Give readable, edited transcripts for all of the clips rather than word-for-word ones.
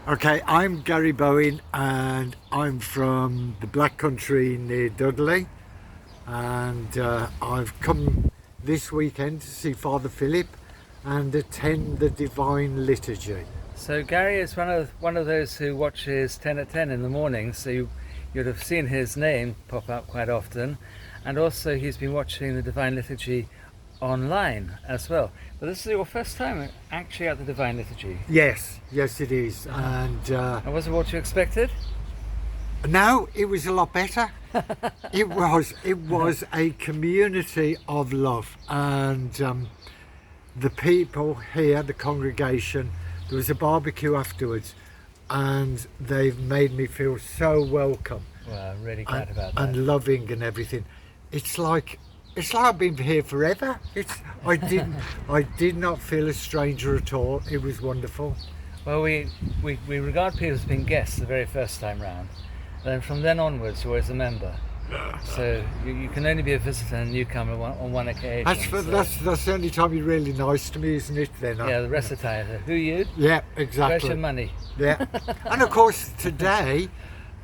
Okay, I'm Gary Bowen and I'm from the Black Country near Dudley, and I've come this weekend to see Father Philip and attend the Divine Liturgy. So Gary is one of those who watches 10 at 10 in the morning, so you'd have seen his name pop up quite often, and also he's been watching the Divine Liturgy online as well. But this is your first time actually at the Divine Liturgy. Yes it is. And was it what you expected? no, it was a lot better. It was a community of love, and the people here, the congregation, there was a barbecue afterwards, and they've made me feel so welcome. Well, I'm really glad about that. And loving and everything. It's like I've been here forever. I did not feel a stranger at all. It was wonderful. Well, we regard people as being guests the very first time round. Then from then onwards, you're always a member. So you can only be a visitor and a newcomer on one occasion. That's the only time you're really nice to me, isn't it? Then. Yeah, the rest of the time. Who you? Yeah, exactly. Where's your money? Yeah, and of course today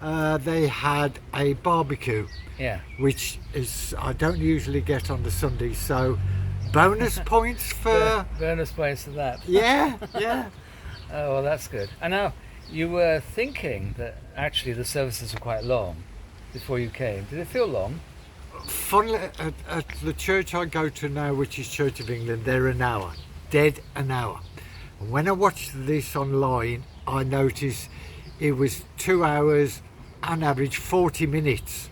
they had a barbecue. Yeah. Which is I don't usually get on the Sunday, so bonus points for bonus points for that. Yeah. Oh, well, that's good. And now you were thinking that actually the services were quite long before you came. Did it feel long? Funnily, at the church I go to now, which is Church of England, they're an hour, dead an hour. And when I watched this online, I noticed it was 2 hours, on average 40 minutes.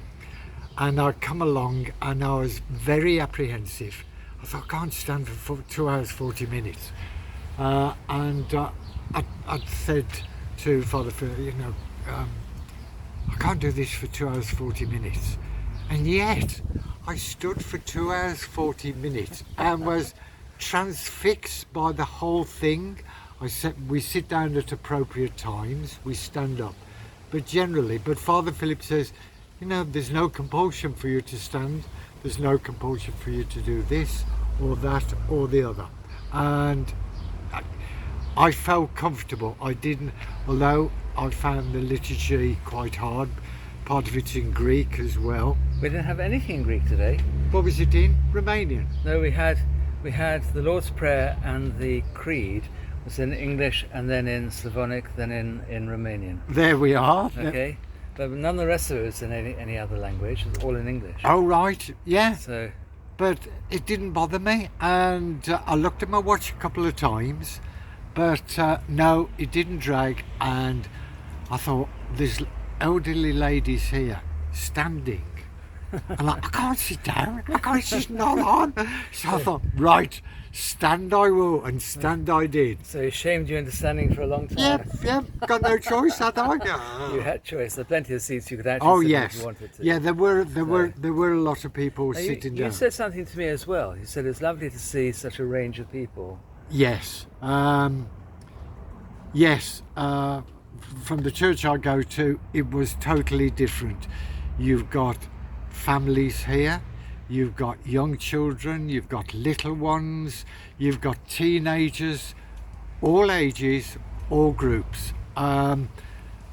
And I come along and I was very apprehensive. I thought, I can't stand for 2 hours 40 minutes. I said to Father Phil, I can't do this for 2 hours 40 minutes. And yet I stood for 2 hours 40 minutes and was transfixed by the whole thing. I said, we sit down at appropriate times, we stand up. But Father Philip says, there's no compulsion for you to stand. There's no compulsion for you to do this or that or the other. And I felt comfortable. I didn't, although I found the liturgy quite hard. Part of it's in Greek as well. We didn't have anything in Greek today. What was it in? Romanian? No, we had the Lord's Prayer and the Creed was in English, and then in Slavonic, then in Romanian. There we are. Okay. But none of the rest of it was in any other language. It was all in English. Oh, right. Yeah. So, but it didn't bother me, and I looked at my watch a couple of times, but no, it didn't drag. And I thought, there's elderly ladies here standing. I'm like, I can't sit down. It's not on. So I thought, right, stand I will, and stand I did. So it shamed you into standing for a long time. Yeah, got no choice, had I? You had choice. There are plenty of seats you could actually sit if you wanted to. Yeah, there were a lot of people sitting down. You said something to me as well. You said it's lovely to see such a range of people. Yes. From the church I go to, it was totally different. You've got families here, you've got young children, you've got little ones, you've got teenagers, all ages, all groups, and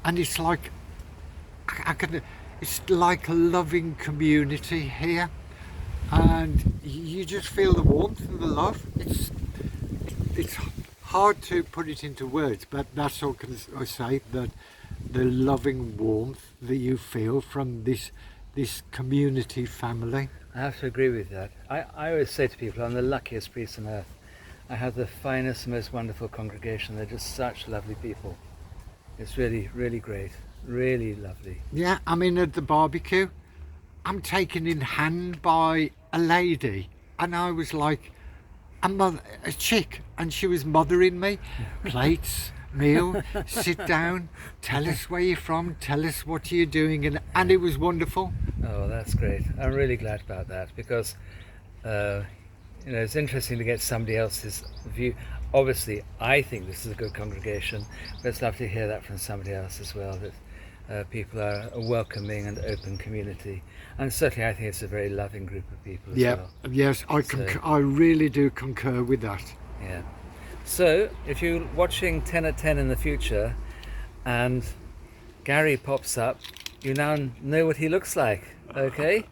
it's like it's like a loving community here, and you just feel the warmth and the love. It's hard to put it into words, but that's all I say, that the loving warmth that you feel from this community family. I have to agree with that. I always say to people, I'm the luckiest priest on earth. I have the finest, most wonderful congregation. They're just such lovely people. It's really, really great. Really lovely. Yeah, I mean, at the barbecue, I'm taken in hand by a lady, and I was like a chick, and she was mothering me. Plates, meal, sit down, tell us where you're from, tell us what you're doing, and it was wonderful. Oh, that's great. I'm really glad about that, because it's interesting to get somebody else's view. Obviously, I think this is a good congregation, but it's lovely to hear that from somebody else as well, that people are a welcoming and open community. And certainly I think it's a very loving group of people as well. Yes, I really do concur with that. Yeah. So, if you're watching 10 at 10 in the future, and Gary pops up, you now know what he looks like, okay?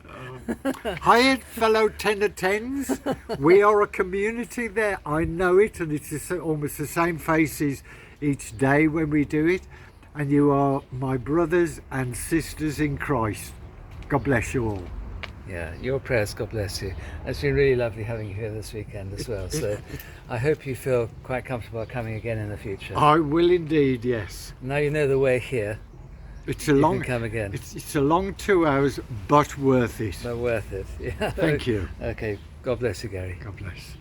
Hi, fellow 10-10s. We are a community there. I know it, and it's almost the same faces each day when we do it. And you are my brothers and sisters in Christ. God bless you all. Yeah, your prayers, God bless you. It's been really lovely having you here this weekend as well. So I hope you feel quite comfortable coming again in the future. I will indeed, yes. Now you know the way here. It's a You long can come again. It's a long 2 hours, but worth it. But worth it. Yeah. Thank you. Okay, God bless you, Gary. God bless.